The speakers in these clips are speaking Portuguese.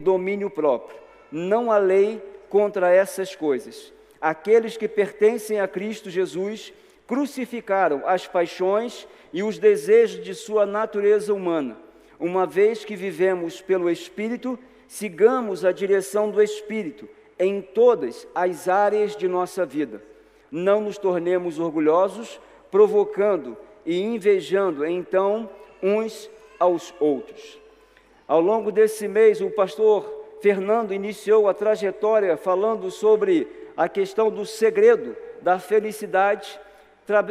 domínio próprio. Não há lei contra essas coisas. Aqueles que pertencem a Cristo Jesus crucificaram as paixões e os desejos de sua natureza humana. Uma vez que vivemos pelo Espírito, sigamos a direção do Espírito em todas as áreas de nossa vida. Não nos tornemos orgulhosos, provocando e invejando então uns aos outros. Ao longo desse mês, o pastor Fernando iniciou a trajetória falando sobre a questão do segredo da felicidade,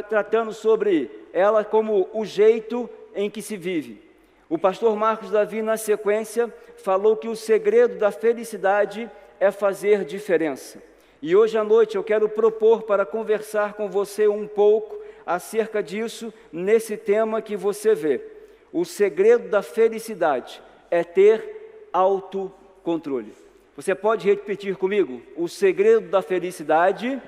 tratando sobre ela como o jeito em que se vive. O pastor Marcos Davi, na sequência, falou que o segredo da felicidade é fazer diferença. E hoje à noite eu quero propor para conversar com você um pouco acerca disso, nesse tema que você vê. O segredo da felicidade é ter autocontrole. Você pode repetir comigo? O segredo da felicidade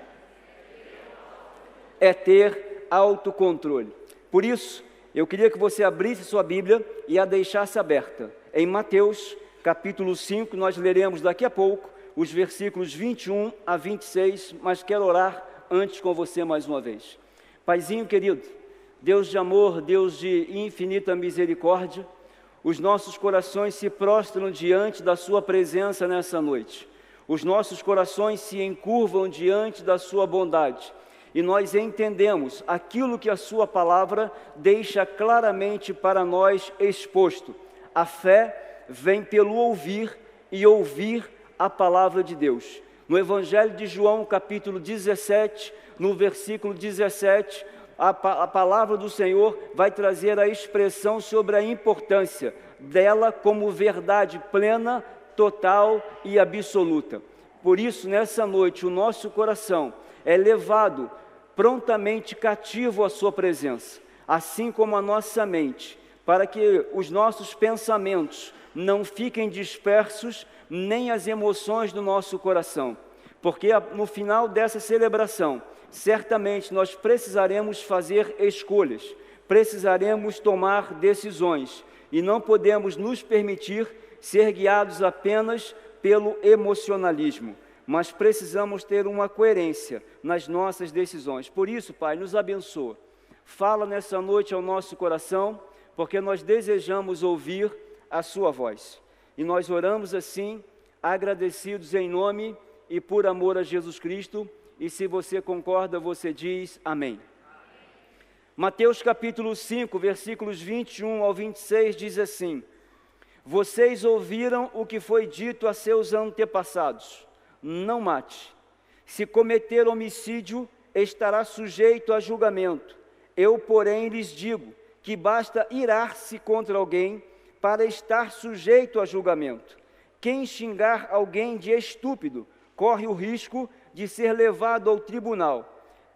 é ter autocontrole. Por isso, eu queria que você abrisse sua Bíblia e a deixasse aberta. Em Mateus, capítulo 5, nós leremos daqui a pouco os versículos 21 a 26, mas quero orar antes com você mais uma vez. Paizinho querido, Deus de amor, Deus de infinita misericórdia, os nossos corações se prostram diante da sua presença nessa noite. Os nossos corações se encurvam diante da sua bondade. E nós entendemos aquilo que a sua palavra deixa claramente para nós exposto. A fé vem pelo ouvir e ouvir a palavra de Deus. No Evangelho de João, capítulo 17, no versículo 17, a palavra do Senhor vai trazer a expressão sobre a importância dela como verdade plena, total e absoluta. Por isso, nessa noite, o nosso coração é levado prontamente cativo à sua presença, assim como a nossa mente, para que os nossos pensamentos não fiquem dispersos, nem as emoções do nosso coração, porque no final dessa celebração, certamente nós precisaremos fazer escolhas, precisaremos tomar decisões, e não podemos nos permitir ser guiados apenas pelo emocionalismo, mas precisamos ter uma coerência nas nossas decisões. Por isso, Pai, nos abençoa. Fala nessa noite ao nosso coração, porque nós desejamos ouvir a sua voz. E nós oramos assim, agradecidos em nome e por amor a Jesus Cristo. E se você concorda, você diz amém. Mateus capítulo 5, versículos 21 ao 26 diz assim: Vocês ouviram o que foi dito a seus antepassados: não mate. Se cometer homicídio, estará sujeito a julgamento. Eu, porém, lhes digo que basta irar-se contra alguém para estar sujeito a julgamento. Quem xingar alguém de estúpido corre o risco de ser levado ao tribunal.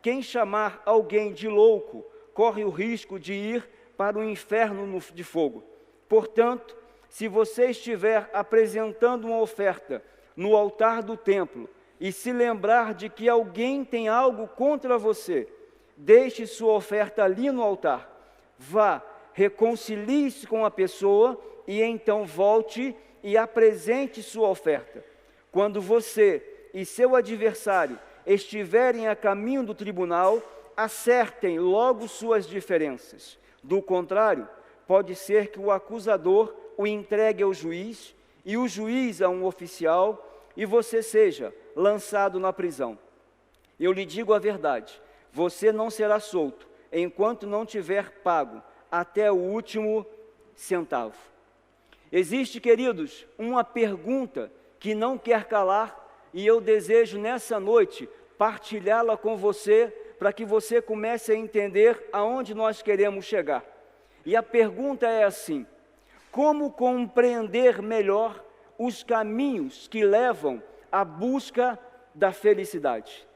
Quem chamar alguém de louco corre o risco de ir para o inferno de fogo. Portanto, se você estiver apresentando uma oferta no altar do templo e se lembrar de que alguém tem algo contra você, deixe sua oferta ali no altar. Vá, reconcilie-se com a pessoa e então volte e apresente sua oferta. Quando você e seu adversário estiverem a caminho do tribunal, acertem logo suas diferenças. Do contrário, pode ser que o acusador o entregue ao juiz e o juiz a um oficial e você seja lançado na prisão. Eu lhe digo a verdade, você não será solto enquanto não tiver pago até o último centavo. Existe, queridos, uma pergunta que não quer calar e eu desejo nessa noite partilhá-la com você para que você comece a entender aonde nós queremos chegar. E a pergunta é assim: como compreender melhor os caminhos que levam à busca da felicidade?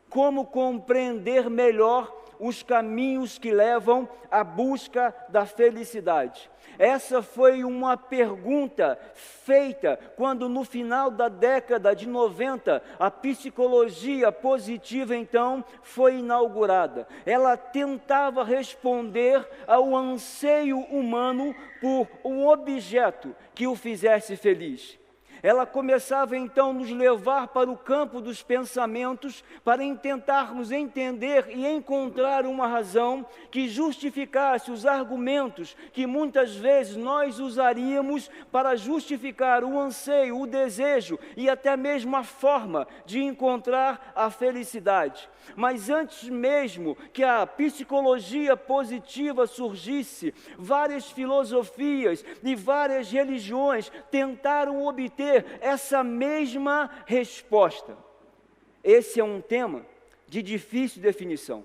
Como compreender melhor os caminhos que levam à busca da felicidade? Essa foi uma pergunta feita quando no final da década de 90, a psicologia positiva então foi inaugurada. Ela tentava responder ao anseio humano por um objeto que o fizesse feliz. ela começava então a nos levar para o campo dos pensamentos, para tentarmos entender e encontrar uma razão que justificasse os argumentos que muitas vezes nós usaríamos para justificar o anseio, o desejo e até mesmo a forma de encontrar a felicidade. Mas antes mesmo que a psicologia positiva surgisse, várias filosofias e várias religiões tentaram obter essa mesma resposta. Esse é um tema de difícil definição.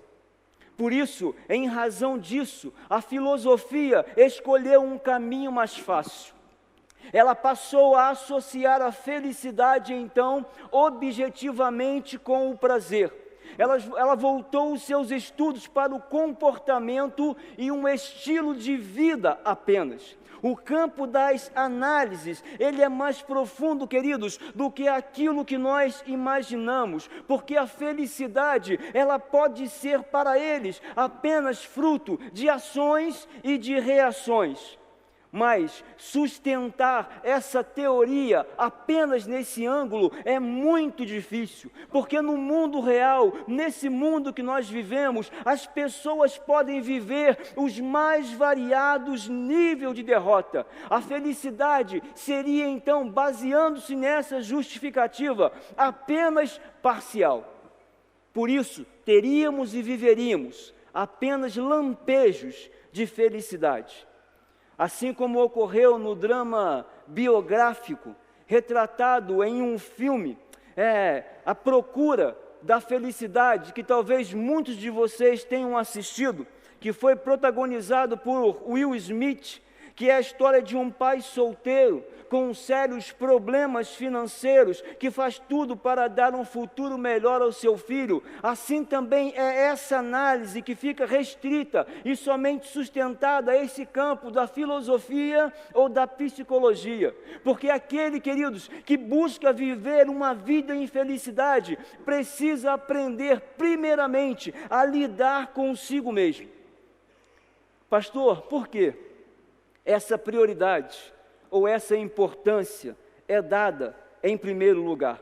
Por isso, em razão disso, a filosofia escolheu um caminho mais fácil. Ela passou a associar a felicidade, então, objetivamente com o prazer. Ela voltou os seus estudos para o comportamento e um estilo de vida apenas. O campo das análises, ele é mais profundo, queridos, do que aquilo que nós imaginamos, porque a felicidade, ela pode ser para eles apenas fruto de ações e de reações. Mas sustentar essa teoria apenas nesse ângulo é muito difícil, porque no mundo real, nesse mundo que nós vivemos, as pessoas podem viver os mais variados níveis de derrota. A felicidade seria então, baseando-se nessa justificativa, apenas parcial. Por isso, teríamos e viveríamos apenas lampejos de felicidade. Assim como ocorreu no drama biográfico, retratado em um filme, A Procura da Felicidade, que talvez muitos de vocês tenham assistido, que foi protagonizado por Will Smith, que é a história de um pai solteiro, com sérios problemas financeiros, que faz tudo para dar um futuro melhor ao seu filho. Assim também é essa análise que fica restrita e somente sustentada a esse campo da filosofia ou da psicologia. Porque aquele, queridos, que busca viver uma vida em felicidade, precisa aprender primeiramente a lidar consigo mesmo. Pastor, por quê? Essa prioridade ou essa importância é dada em primeiro lugar.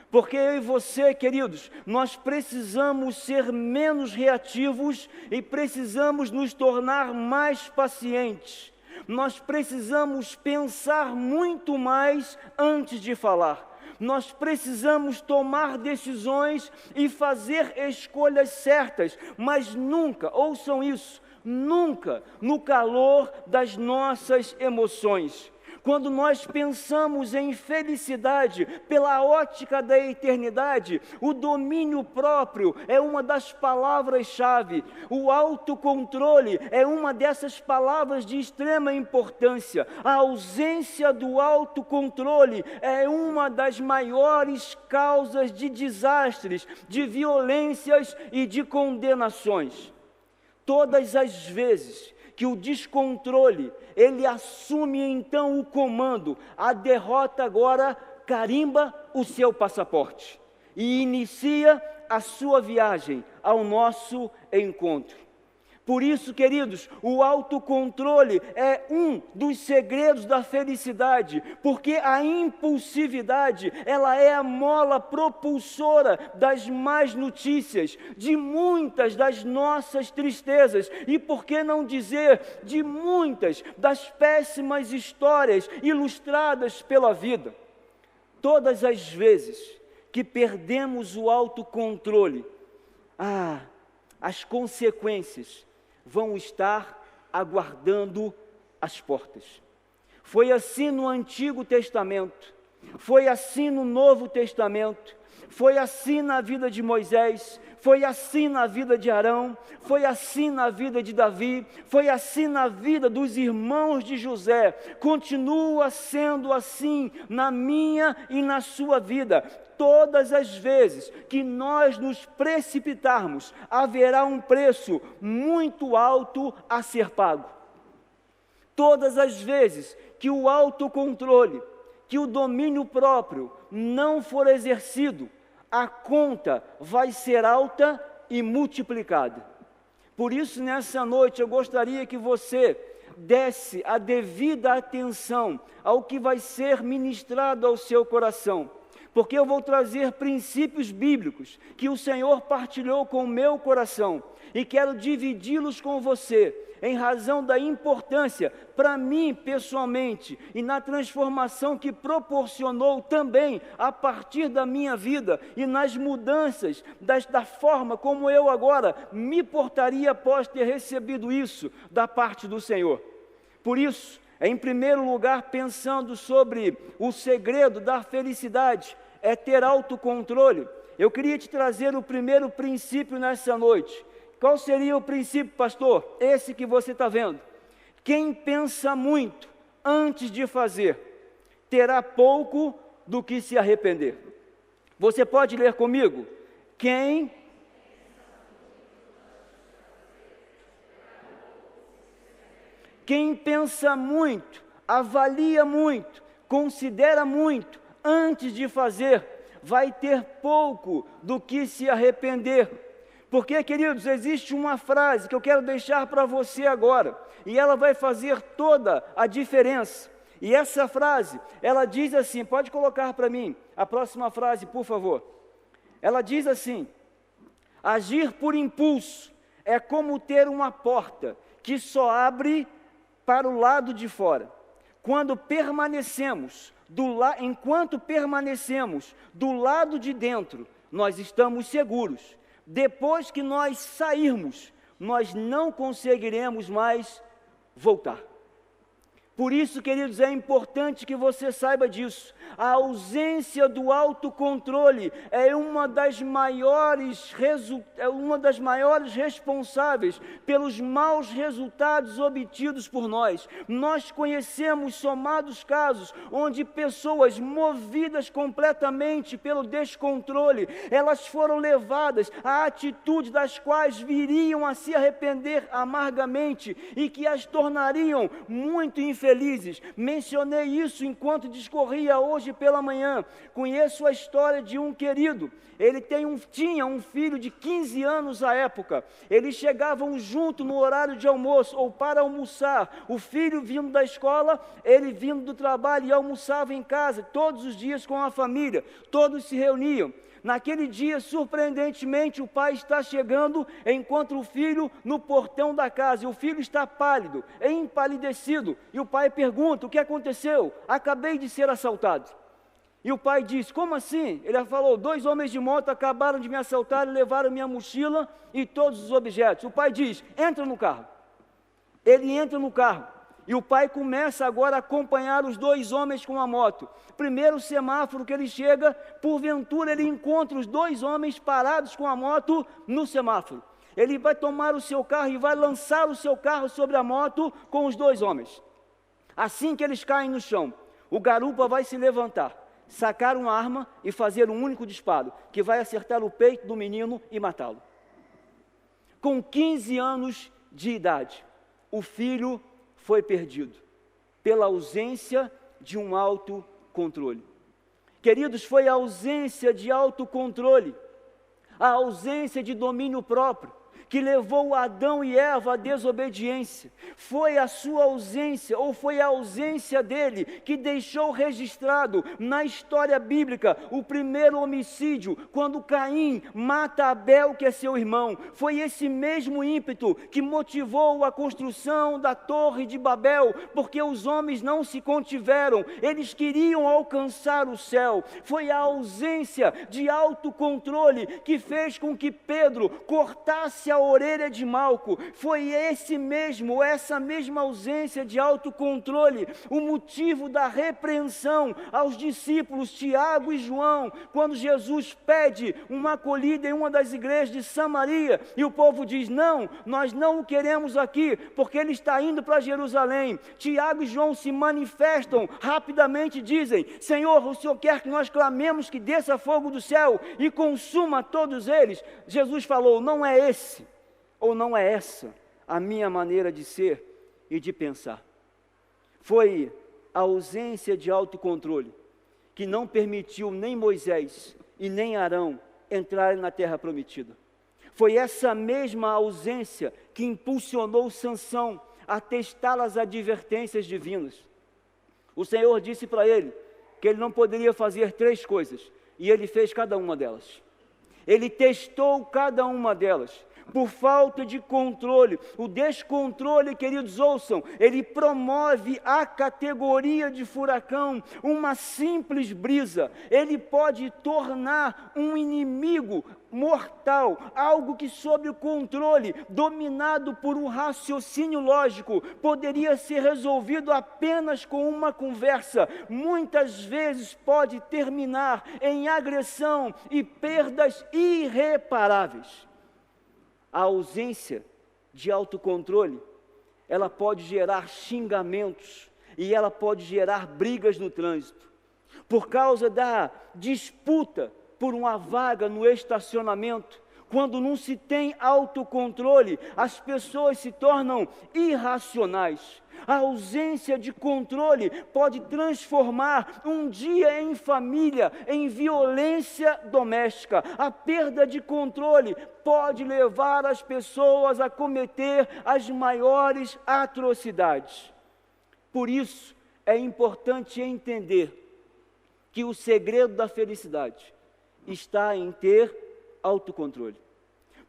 Porque eu e você, queridos, nós precisamos ser menos reativos e precisamos nos tornar mais pacientes. Nós precisamos pensar muito mais antes de falar. Nós precisamos tomar decisões e fazer escolhas certas, mas nunca, ouçam isso, nunca no calor das nossas emoções. Quando nós pensamos em felicidade pela ótica da eternidade, o domínio próprio é uma das palavras-chave, o autocontrole é uma dessas palavras de extrema importância. A ausência do autocontrole é uma das maiores causas de desastres, de violências e de condenações. Todas as vezes que o descontrole, ele assume então o comando, a derrota agora carimba o seu passaporte e inicia a sua viagem ao nosso encontro. Por isso, queridos, o autocontrole é um dos segredos da felicidade, porque a impulsividade, ela é a mola propulsora das más notícias, de muitas das nossas tristezas, e por que não dizer, de muitas das péssimas histórias ilustradas pela vida. Todas as vezes que perdemos o autocontrole, as consequências vão estar aguardando as portas. Foi assim no Antigo Testamento, foi assim no Novo Testamento, foi assim na vida de Moisés, foi assim na vida de Arão, foi assim na vida de Davi, foi assim na vida dos irmãos de José, continua sendo assim na minha e na sua vida. Todas as vezes que nós nos precipitarmos, haverá um preço muito alto a ser pago. Todas as vezes que o autocontrole, que o domínio próprio não for exercido, a conta vai ser alta e multiplicada. Por isso, nessa noite, eu gostaria que você desse a devida atenção ao que vai ser ministrado ao seu coração, porque eu vou trazer princípios bíblicos que o Senhor partilhou com o meu coração e quero dividi-los com você, em razão da importância para mim pessoalmente e na transformação que proporcionou também a partir da minha vida e nas mudanças da forma como eu agora me portaria após ter recebido isso da parte do Senhor. Por isso, em primeiro lugar, pensando sobre o segredo da felicidade, é ter autocontrole. Eu queria te trazer o primeiro princípio nessa noite. Qual seria o princípio, pastor? Esse que você está vendo. Quem pensa muito antes de fazer, terá pouco do que se arrepender. Você pode ler comigo? Quem pensa muito, avalia muito, considera muito antes de fazer, vai ter pouco do que se arrepender. Porque, queridos, existe uma frase que eu quero deixar para você agora, e ela vai fazer toda a diferença. E essa frase, ela diz assim, pode colocar para mim a próxima frase, por favor. Ela diz assim: agir por impulso é como ter uma porta que só abre para o lado de fora. Enquanto permanecemos do lado de dentro, nós estamos seguros. Depois que nós sairmos, nós não conseguiremos mais voltar. Por isso, queridos, é importante que você saiba disso. A ausência do autocontrole é uma das maiores responsáveis pelos maus resultados obtidos por nós. Nós conhecemos somados casos onde pessoas movidas completamente pelo descontrole, elas foram levadas a atitudes das quais viriam a se arrepender amargamente e que as tornariam muito infelizes. Mencionei isso enquanto discorria hoje pela manhã. Conheço a história de um querido. Ele tinha um filho de 15 anos à época. Eles chegavam junto no horário de almoço ou para almoçar. O filho vindo da escola, ele vindo do trabalho, e almoçava em casa todos os dias com a família. Todos se reuniam. Naquele dia, surpreendentemente, o pai está chegando, encontra o filho no portão da casa, e o filho está pálido, empalidecido, e o pai pergunta: o que aconteceu? Acabei de ser assaltado. E o pai diz: como assim? Ele falou: 2 homens de moto acabaram de me assaltar e levaram minha mochila e todos os objetos. O pai diz: entra no carro. Ele entra no carro. E o pai começa agora a acompanhar os 2 homens com a moto. Primeiro semáforo que ele chega, porventura ele encontra os 2 homens parados com a moto no semáforo. Ele vai tomar o seu carro e vai lançar o seu carro sobre a moto com os 2 homens. Assim que eles caem no chão, o garupa vai se levantar, sacar uma arma e fazer um único disparo, que vai acertar o peito do menino e matá-lo. Com 15 anos de idade, o filho foi perdido pela ausência de um autocontrole. Queridos, foi a ausência de autocontrole, a ausência de domínio próprio, que levou Adão e Eva à desobediência. Foi a sua ausência, ou foi a ausência dele, que deixou registrado na história bíblica o primeiro homicídio, quando Caim mata Abel, que é seu irmão. Foi esse mesmo ímpeto que motivou a construção da Torre de Babel, porque os homens não se contiveram, eles queriam alcançar o céu. Foi a ausência de autocontrole que fez com que Pedro cortasse a orelha de Malco. Foi essa mesma ausência de autocontrole o motivo da repreensão aos discípulos Tiago e João, quando Jesus pede uma acolhida em uma das igrejas de Samaria, e o povo diz: não, nós não o queremos aqui, porque ele está indo para Jerusalém. Tiago e João se manifestam rapidamente e dizem: Senhor, o Senhor quer que nós clamemos que desça fogo do céu e consuma todos eles? Jesus falou: não é esse, ou não é essa a minha maneira de ser e de pensar. Foi a ausência de autocontrole que não permitiu nem Moisés e nem Arão entrarem na terra prometida. Foi essa mesma ausência que impulsionou Sansão atestar as advertências divinas. O Senhor disse para ele que ele não poderia fazer 3 coisas, e ele fez cada uma delas. Ele testou cada uma delas, por falta de controle. O descontrole, queridos, ouçam, ele promove a categoria de furacão. Uma simples brisa, ele pode tornar um inimigo mortal, algo que sob o controle, dominado por um raciocínio lógico, poderia ser resolvido apenas com uma conversa, muitas vezes pode terminar em agressão e perdas irreparáveis. A ausência de autocontrole, ela pode gerar xingamentos e ela pode gerar brigas no trânsito. Por causa da disputa por uma vaga no estacionamento, quando não se tem autocontrole, as pessoas se tornam irracionais. A ausência de controle pode transformar um dia em família em violência doméstica. A perda de controle pode levar as pessoas a cometer as maiores atrocidades. Por isso, é importante entender que o segredo da felicidade está em ter autocontrole.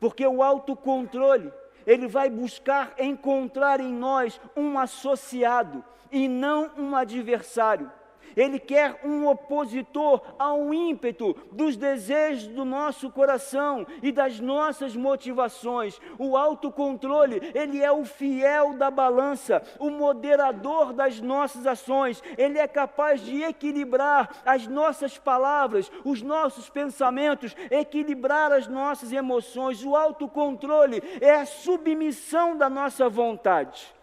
Porque o autocontrole, ele vai buscar encontrar em nós um associado e não um adversário. Ele quer um opositor ao ímpeto dos desejos do nosso coração e das nossas motivações. O autocontrole, ele é o fiel da balança, o moderador das nossas ações. Ele é capaz de equilibrar as nossas palavras, os nossos pensamentos, equilibrar as nossas emoções. O autocontrole é a submissão da nossa vontade.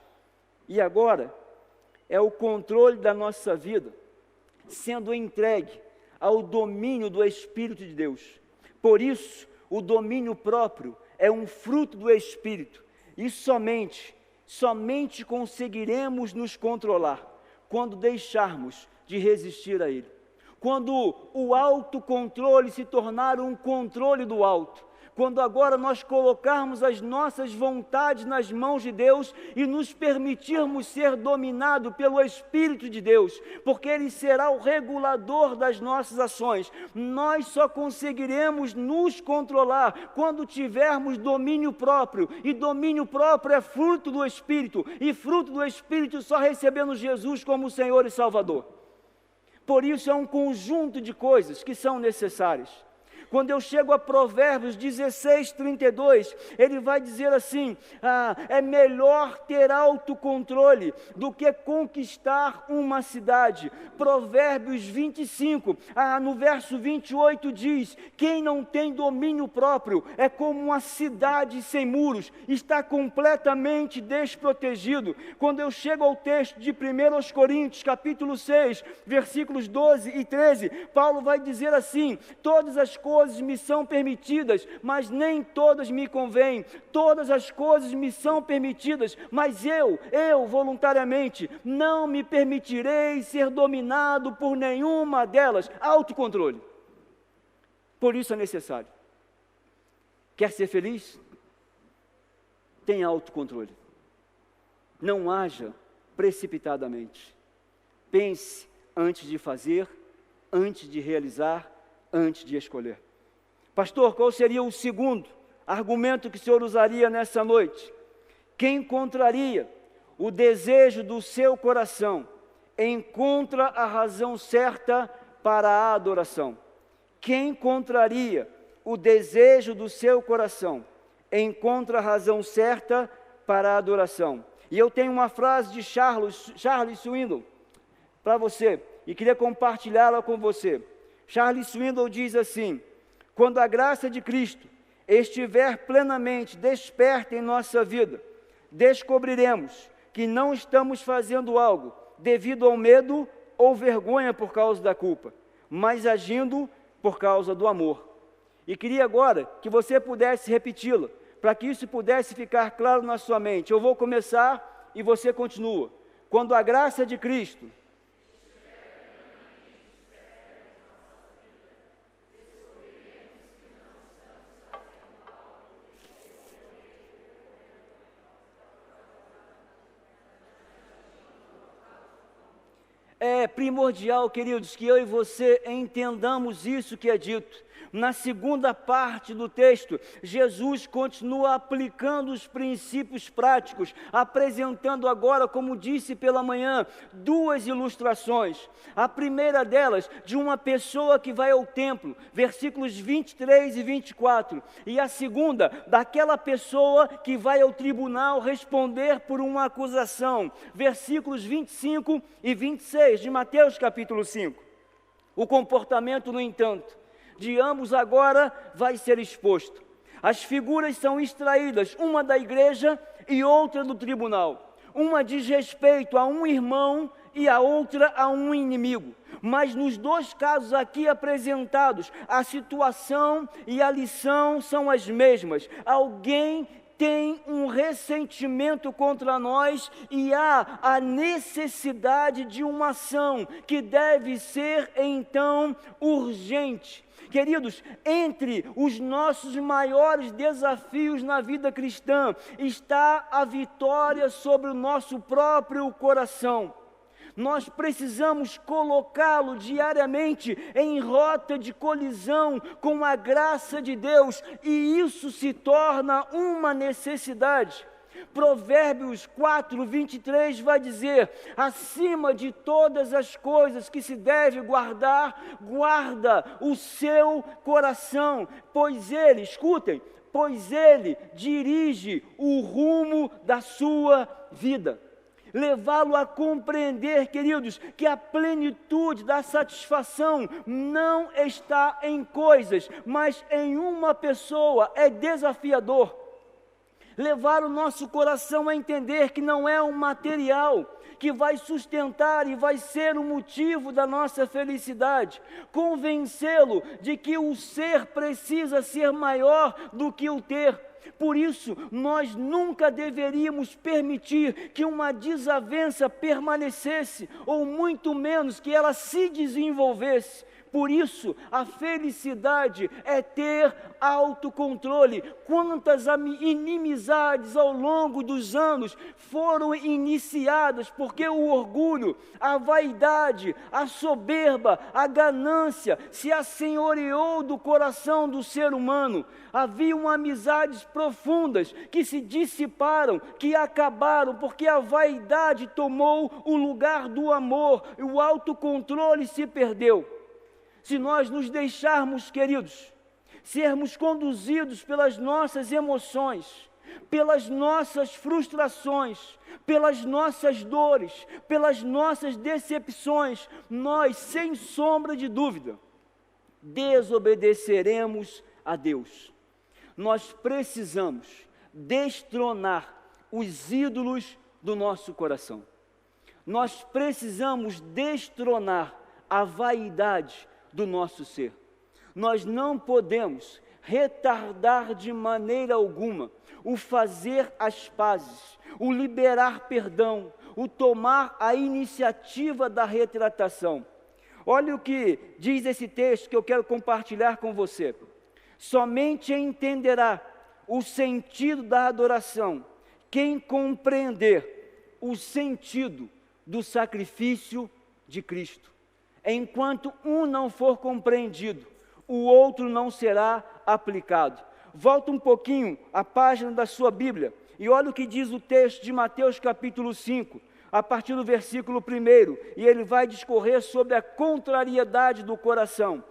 E agora, é o controle da nossa vida sendo entregue ao domínio do Espírito de Deus. Por isso, o domínio próprio é um fruto do Espírito, e somente conseguiremos nos controlar quando deixarmos de resistir a Ele. Quando o autocontrole se tornar um controle do alto, quando agora nós colocarmos as nossas vontades nas mãos de Deus e nos permitirmos ser dominados pelo Espírito de Deus, porque Ele será o regulador das nossas ações. Nós só conseguiremos nos controlar quando tivermos domínio próprio, e domínio próprio é fruto do Espírito, e fruto do Espírito só recebendo Jesus como Senhor e Salvador. Por isso é um conjunto de coisas que são necessárias. Quando eu chego a Provérbios 16:32, ele vai dizer assim: é melhor ter autocontrole do que conquistar uma cidade. Provérbios 25, no verso 28 diz: quem não tem domínio próprio é como uma cidade sem muros, está completamente desprotegido. Quando eu chego ao texto de 1 Coríntios, capítulo 6, versículos 12 e 13, Paulo vai dizer assim: todas as coisas me são permitidas, mas nem todas me convêm. Todas as coisas me são permitidas, mas eu voluntariamente não me permitirei ser dominado por nenhuma delas. Autocontrole. Por isso é necessário. Quer ser feliz? Tenha autocontrole. Não haja precipitadamente. Pense antes de fazer, antes de realizar, antes de escolher. Pastor, qual seria o segundo argumento que o senhor usaria nessa noite? Quem encontraria o desejo do seu coração encontra a razão certa para a adoração. Quem encontraria o desejo do seu coração encontra a razão certa para a adoração. E eu tenho uma frase de Charles Swindoll para você, e queria compartilhá-la com você. Charles Swindoll diz assim: quando a graça de Cristo estiver plenamente desperta em nossa vida, descobriremos que não estamos fazendo algo devido ao medo ou vergonha por causa da culpa, mas agindo por causa do amor. E queria agora que você pudesse repeti-la, para que isso pudesse ficar claro na sua mente. Eu vou começar e você continua. Quando a graça de Cristo É primordial, queridos, que eu e você entendamos isso que é dito. Na segunda parte do texto, Jesus continua aplicando os princípios práticos, apresentando agora, como disse pela manhã, duas ilustrações. A primeira delas, de uma pessoa que vai ao templo, versículos 23 e 24. E a segunda, daquela pessoa que vai ao tribunal responder por uma acusação, versículos 25 e 26 de Mateus capítulo 5. O comportamento, no entanto, de ambos agora vai ser exposto. As figuras são extraídas, uma da igreja e outra do tribunal. Uma diz respeito a um irmão e a outra a um inimigo. Mas nos dois casos aqui apresentados, a situação e a lição são as mesmas. Alguém tem um ressentimento contra nós e há a necessidade de uma ação que deve ser então urgente. Queridos, entre os nossos maiores desafios na vida cristã está a vitória sobre o nosso próprio coração. Nós precisamos colocá-lo diariamente em rota de colisão com a graça de Deus, e isso se torna uma necessidade. Provérbios 4, 23 vai dizer: acima de todas as coisas que se deve guardar, guarda o seu coração, pois ele, escutem, pois ele dirige o rumo da sua vida. Levá-lo a compreender, queridos, que a plenitude da satisfação não está em coisas, mas em uma pessoa, é desafiador. Levar o nosso coração a entender que não é um material que vai sustentar e vai ser o motivo da nossa felicidade. Convencê-lo de que o ser precisa ser maior do que o ter. Por isso, nós nunca deveríamos permitir que uma desavença permanecesse, ou muito menos que ela se desenvolvesse. Por isso, a felicidade é ter autocontrole. Quantas inimizades ao longo dos anos foram iniciadas porque o orgulho, a vaidade, a soberba, a ganância se assenhoreou do coração do ser humano. Haviam amizades profundas que se dissiparam, que acabaram porque a vaidade tomou o lugar do amor e o autocontrole se perdeu. Se nós nos deixarmos, queridos, sermos conduzidos pelas nossas emoções, pelas nossas frustrações, pelas nossas dores, pelas nossas decepções, nós, sem sombra de dúvida, desobedeceremos a Deus. Nós precisamos destronar os ídolos do nosso coração. Nós precisamos destronar a vaidade do nosso ser. Nós não podemos retardar de maneira alguma o fazer as pazes, o liberar perdão, o tomar a iniciativa da retratação. Olha o que diz esse texto que eu quero compartilhar com você. Somente entenderá o sentido da adoração quem compreender o sentido do sacrifício de Cristo. Enquanto um não for compreendido, o outro não será aplicado. Volta um pouquinho a página da sua Bíblia e olha o que diz o texto de Mateus capítulo 5, a partir do versículo 1, e ele vai discorrer sobre a contrariedade do coração.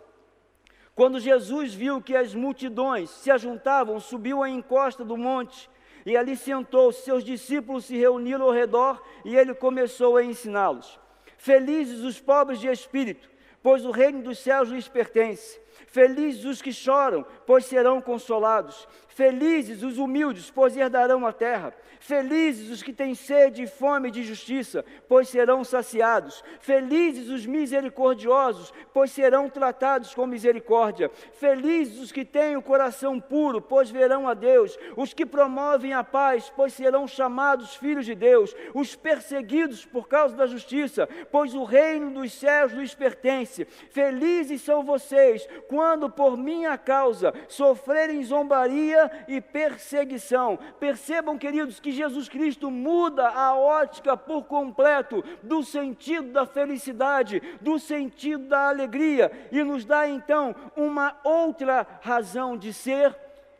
Quando Jesus viu que as multidões se ajuntavam, subiu à encosta do monte e ali sentou-se. Seus discípulos se reuniram ao redor e ele começou a ensiná-los. Felizes os pobres de espírito, pois o reino dos céus lhes pertence. Felizes os que choram, pois serão consolados. Felizes os humildes, pois herdarão a terra. Felizes os que têm sede e fome de justiça, pois serão saciados. Felizes os misericordiosos, pois serão tratados com misericórdia. Felizes os que têm o coração puro, pois verão a Deus. Os que promovem a paz, pois serão chamados filhos de Deus. Os perseguidos por causa da justiça, pois o reino dos céus lhes pertence. disse: felizes são vocês, quando por minha causa sofrerem zombaria e perseguição. Percebam, queridos, que Jesus Cristo muda a ótica por completo do sentido da felicidade, do sentido da alegria, e nos dá então uma outra razão de ser,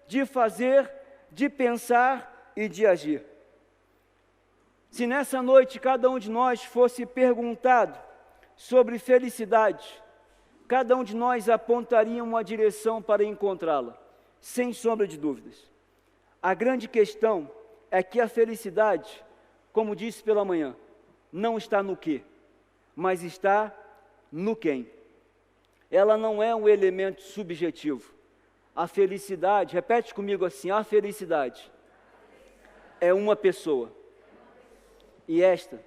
de fazer, de pensar e de agir. Se nessa noite cada um de nós fosse perguntado sobre felicidade, cada um de nós apontaria uma direção para encontrá-la, sem sombra de dúvidas. A grande questão é que a felicidade, como disse pela manhã, não está no quê, mas está no quem. Ela não é um elemento subjetivo. A felicidade, repete comigo assim, a felicidade é uma pessoa. E esta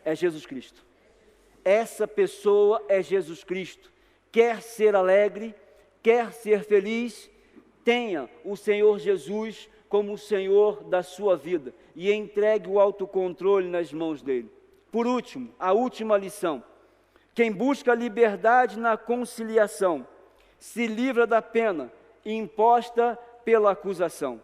é Jesus Cristo. Essa pessoa é Jesus Cristo. Quer ser alegre, quer ser feliz, tenha o Senhor Jesus como o Senhor da sua vida e entregue o autocontrole nas mãos dele. Por último, a última lição: quem busca liberdade na conciliação se livra da pena imposta pela acusação.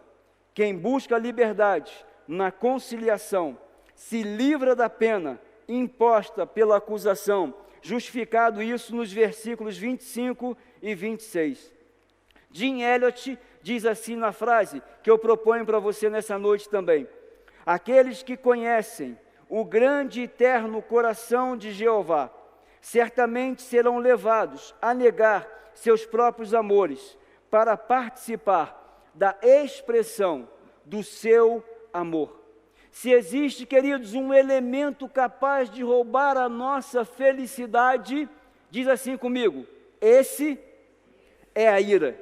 Quem busca liberdade na conciliação se livra da pena imposta pela acusação, justificado isso nos versículos 25 e 26. Jim Elliot diz assim na frase que eu proponho para você nessa noite também: aqueles que conhecem o grande e eterno coração de Jeová certamente serão levados a negar seus próprios amores para participar da expressão do seu amor. Se existe, queridos, um elemento capaz de roubar a nossa felicidade, diz assim comigo: esse é a ira.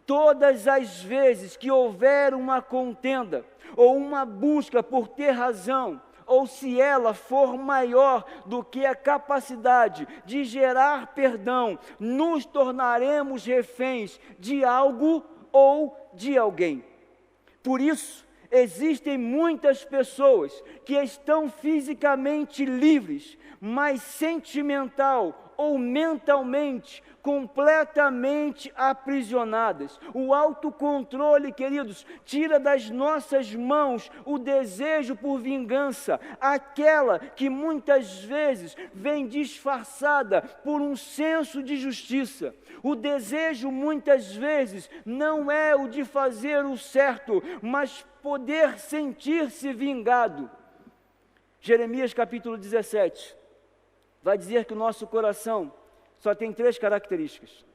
Todas as vezes que houver uma contenda ou uma busca por ter razão, ou se ela for maior do que a capacidade de gerar perdão, nos tornaremos reféns de algo ou de alguém. Por isso, existem muitas pessoas que estão fisicamente livres, mas sentimental ou mentalmente completamente aprisionadas. O autocontrole, queridos, tira das nossas mãos o desejo por vingança, aquela que muitas vezes vem disfarçada por um senso de justiça. O desejo muitas vezes não é o de fazer o certo, mas poder sentir-se vingado. Jeremias capítulo 17 vai dizer que o nosso coração só tem 3 características: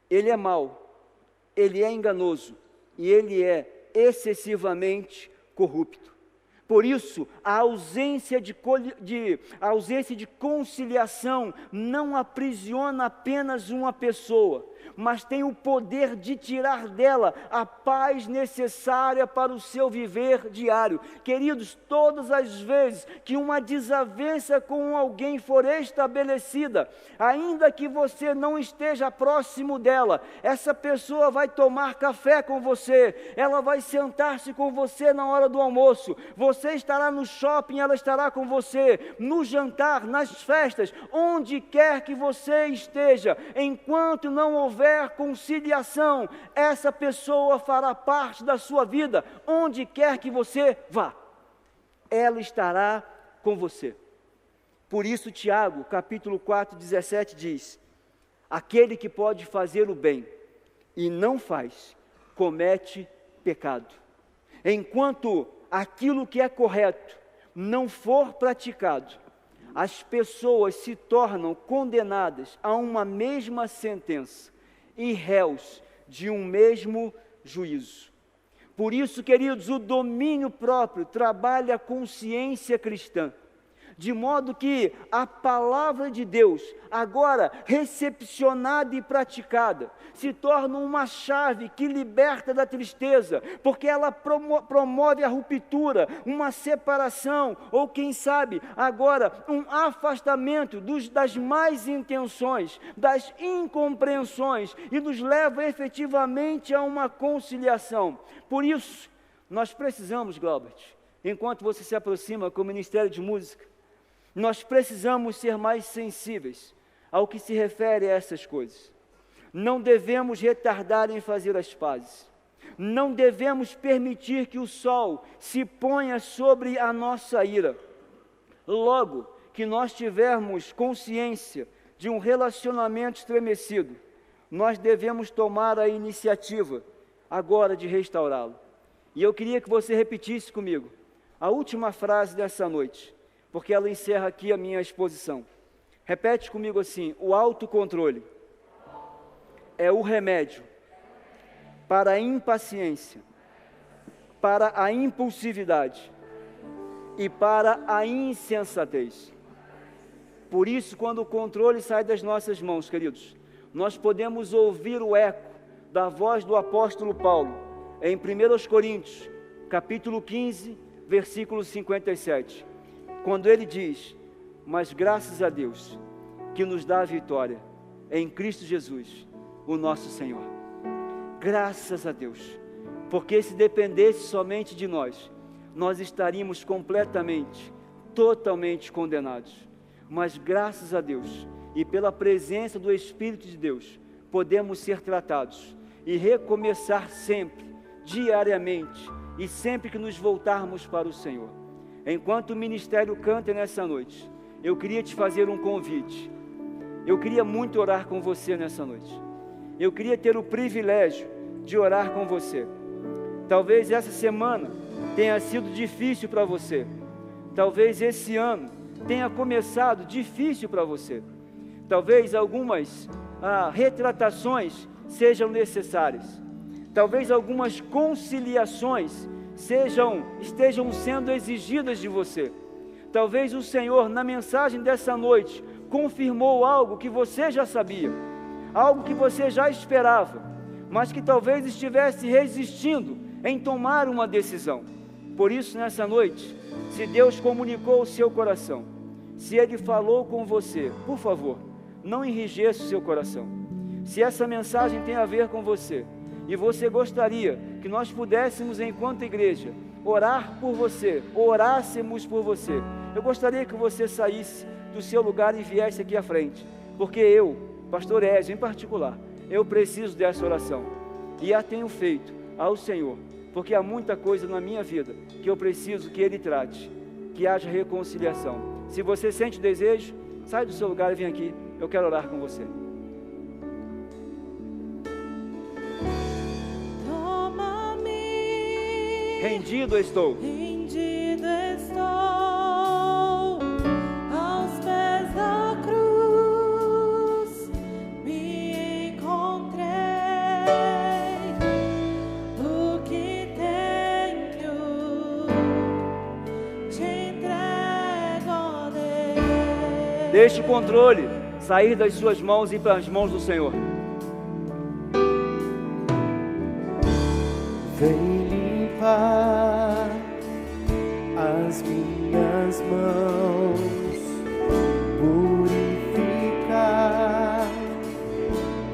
ele é mau, ele é enganoso e ele é excessivamente corrupto. Por isso, a ausência de conciliação não aprisiona apenas uma pessoa, mas tem o poder de tirar dela a paz necessária para o seu viver diário. Queridos, todas as vezes que uma desavença com alguém for estabelecida, ainda que você não esteja próximo dela, essa pessoa vai tomar café com você, ela vai sentar-se com você na hora do almoço, você estará no shopping, ela estará com você, no jantar, nas festas, onde quer que você esteja, enquanto não houver conciliação, essa pessoa fará parte da sua vida, onde quer que você vá, ela estará com você. Por isso Tiago, capítulo 4, 17 diz: aquele que pode fazer o bem e não faz, comete pecado. Enquanto aquilo que é correto não for praticado, as pessoas se tornam condenadas a uma mesma sentença e réus de um mesmo juízo. Por isso, queridos, o domínio próprio trabalha a consciência cristã, de modo que a palavra de Deus, agora recepcionada e praticada, se torna uma chave que liberta da tristeza, porque ela promove a ruptura, uma separação, ou quem sabe, agora, um afastamento das más intenções, das incompreensões, e nos leva efetivamente a uma conciliação. Por isso, nós precisamos, Glaubert, enquanto você se aproxima com o Ministério de Música, nós precisamos ser mais sensíveis ao que se refere a essas coisas. Não devemos retardar em fazer as pazes. Não devemos permitir que o sol se ponha sobre a nossa ira. Logo que nós tivermos consciência de um relacionamento estremecido, nós devemos tomar a iniciativa agora de restaurá-lo. E eu queria que você repetisse comigo a última frase dessa noite, porque ela encerra aqui a minha exposição. Repete comigo assim: o autocontrole é o remédio para a impaciência, para a impulsividade e para a insensatez. Por isso, quando o controle sai das nossas mãos, queridos, nós podemos ouvir o eco da voz do apóstolo Paulo, em 1 Coríntios, capítulo 15, versículo 57, quando ele diz: mas graças a Deus, que nos dá a vitória, em Cristo Jesus, o nosso Senhor. Graças a Deus, porque se dependesse somente de nós, nós estaríamos completamente, totalmente condenados. Mas graças a Deus, e pela presença do Espírito de Deus, podemos ser tratados e recomeçar sempre, diariamente, e sempre que nos voltarmos para o Senhor. Enquanto o ministério canta nessa noite, eu queria te fazer um convite. Eu queria muito orar com você nessa noite. Eu queria ter o privilégio de orar com você. Talvez essa semana tenha sido difícil para você. Talvez esse ano tenha começado difícil para você. Talvez algumas retratações sejam necessárias. Talvez algumas conciliações estejam sendo exigidas de você. Talvez o Senhor, na mensagem dessa noite, confirmou algo que você já sabia, algo que você já esperava, mas que talvez estivesse resistindo em tomar uma decisão. Por isso, nessa noite, se Deus comunicou o seu coração, se Ele falou com você, por favor, não enrijeça o seu coração. Se essa mensagem tem a ver com você, e você gostaria que nós pudéssemos, enquanto igreja, orar por você, orássemos por você, eu gostaria que você saísse do seu lugar e viesse aqui à frente, porque eu, pastor Ézio em particular, eu preciso dessa oração, e a tenho feito ao Senhor, porque há muita coisa na minha vida que eu preciso que Ele trate, que haja reconciliação. Se você sente o desejo, sai do seu lugar e vem aqui, eu quero orar com você. Rendido estou. Rendido estou aos pés da cruz. Me encontrei. O que tenho te entrego, ó Deus. Deixe o controle sair das suas mãos e ir para as mãos do Senhor. Vem limpar as minhas mãos, purificar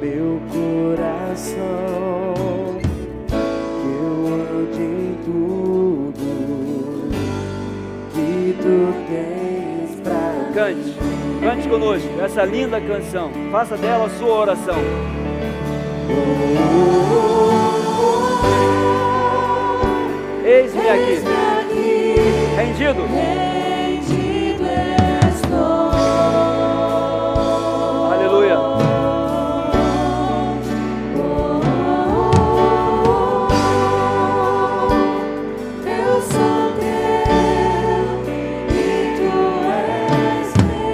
meu coração, que eu ande em tudo que tu tens pra mim. Cante conosco essa linda canção, faça dela a sua oração. Eis-me aqui, rendido. Rendido estou. Aleluia. Eu sou teu e tu és meu.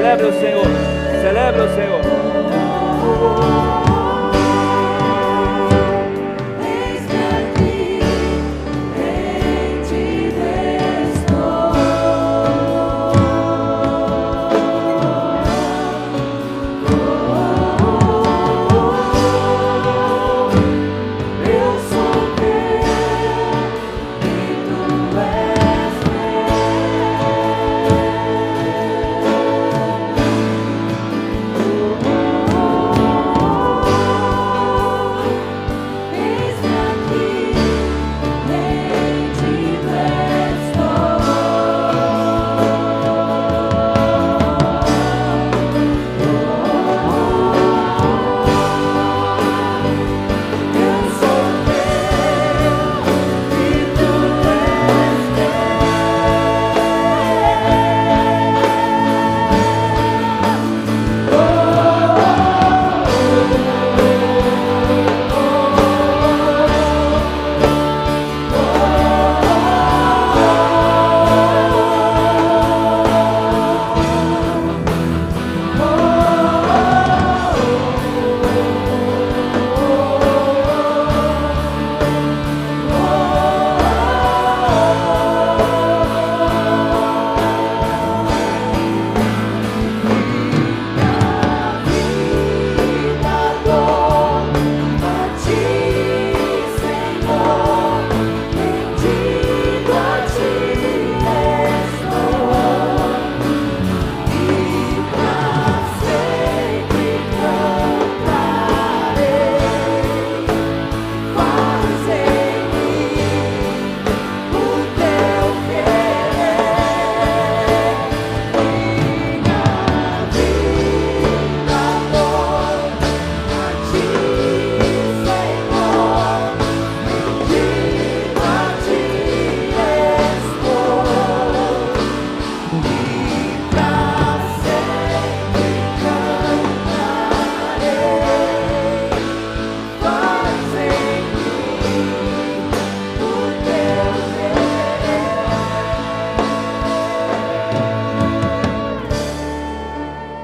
Celebre o Senhor, celebre o Senhor. Eis-me aqui, rendido estou. Eu sou teu e tu és Eis-me aqui, rendido estou. Eu sou teu e tu és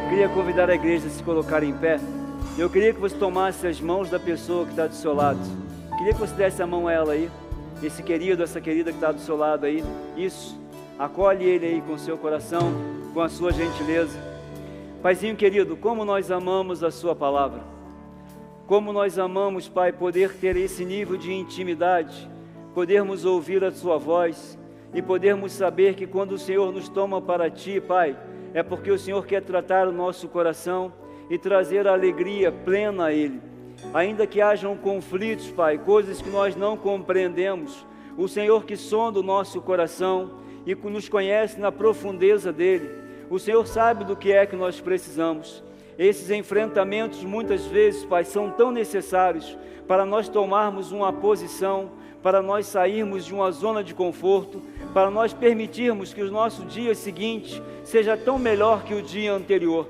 Queria convidar a igreja a se colocar em pé. Eu queria que você tomasse as mãos da pessoa que está do seu lado. Queria que você desse a mão a ela aí. Esse querido, essa querida que está do seu lado aí. Isso. Acolhe ele aí com o seu coração, com a sua gentileza. Paizinho querido, como nós amamos a sua palavra. Como nós amamos, Pai, poder ter esse nível de intimidade, podermos ouvir a sua voz e podermos saber que quando o Senhor nos toma para Ti, Pai, é porque o Senhor quer tratar o nosso coração e trazer a alegria plena a Ele. Ainda que hajam conflitos, Pai, coisas que nós não compreendemos, o Senhor que sonda o nosso coração e nos conhece na profundeza dele, o Senhor sabe do que é que nós precisamos. Esses enfrentamentos muitas vezes, Pai, são tão necessários para nós tomarmos uma posição, para nós sairmos de uma zona de conforto, para nós permitirmos que o nosso dia seguinte seja tão melhor que o dia anterior.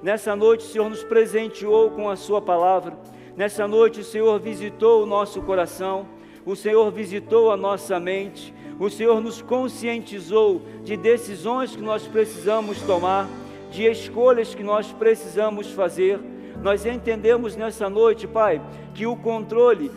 Nessa noite o Senhor nos presenteou com a sua palavra. Nessa noite o Senhor visitou o nosso coração, o Senhor visitou a nossa mente, o Senhor nos conscientizou de decisões que nós precisamos tomar, de escolhas que nós precisamos fazer. Nós entendemos nessa noite, Pai, que o controle,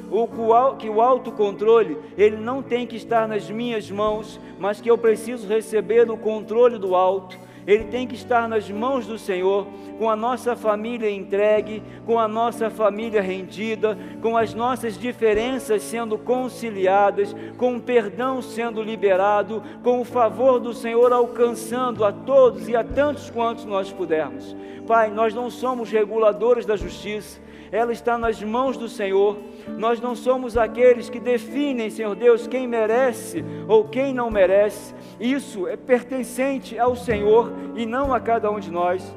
que o autocontrole, ele não tem que estar nas minhas mãos, mas que eu preciso receber o controle do alto. Ele tem que estar nas mãos do Senhor, com a nossa família entregue, com a nossa família rendida, com as nossas diferenças sendo conciliadas, com o perdão sendo liberado, com o favor do Senhor alcançando a todos e a tantos quantos nós pudermos. Pai, nós não somos reguladores da justiça, ela está nas mãos do Senhor. Nós não somos aqueles que definem, Senhor Deus, quem merece ou quem não merece. Isso é pertencente ao Senhor e não a cada um de nós.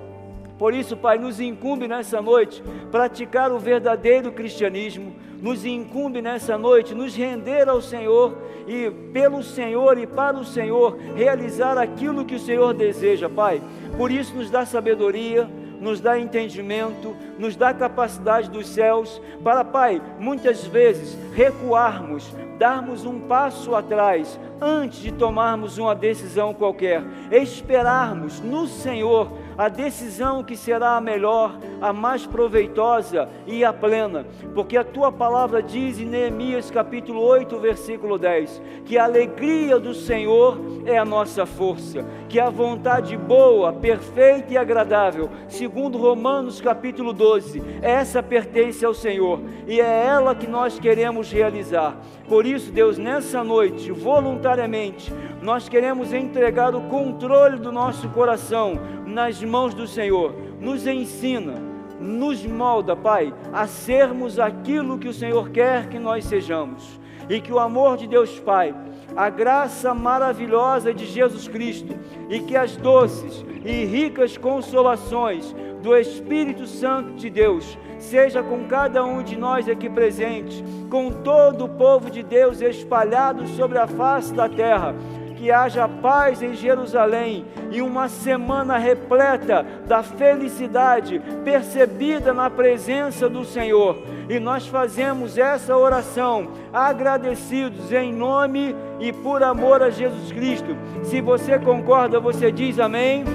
Por isso, Pai, nos incumbe nessa noite praticar o verdadeiro cristianismo, nos incumbe nessa noite nos render ao Senhor e pelo Senhor e para o Senhor realizar aquilo que o Senhor deseja, Pai. Por isso nos dá sabedoria, nos dá entendimento, nos dá capacidade dos céus para, Pai, muitas vezes recuarmos, darmos um passo atrás antes de tomarmos uma decisão qualquer, esperarmos no Senhor a decisão que será a melhor, a mais proveitosa e a plena, porque a tua palavra diz em Neemias capítulo 8, versículo 10, que a alegria do Senhor é a nossa força, que a vontade boa, perfeita e agradável, segundo Romanos capítulo 12, essa pertence ao Senhor, e é ela que nós queremos realizar. Por isso, Deus, nessa noite, voluntariamente, nós queremos entregar o controle do nosso coração nas mãos do Senhor. Nos ensina, nos molda, Pai, a sermos aquilo que o Senhor quer que nós sejamos. E que o amor de Deus Pai, a graça maravilhosa de Jesus Cristo e que as doces e ricas consolações do Espírito Santo de Deus seja com cada um de nós aqui presente, com todo o povo de Deus espalhado sobre a face da terra. Que haja paz em Jerusalém e uma semana repleta da felicidade percebida na presença do Senhor. E nós fazemos essa oração agradecidos em nome e por amor a Jesus Cristo. Se você concorda, você diz amém.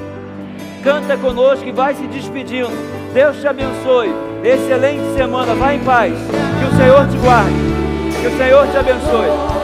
Canta conosco e vai se despedindo. Deus te abençoe. Excelente semana. Vá em paz. Que o Senhor te guarde. Que o Senhor te abençoe.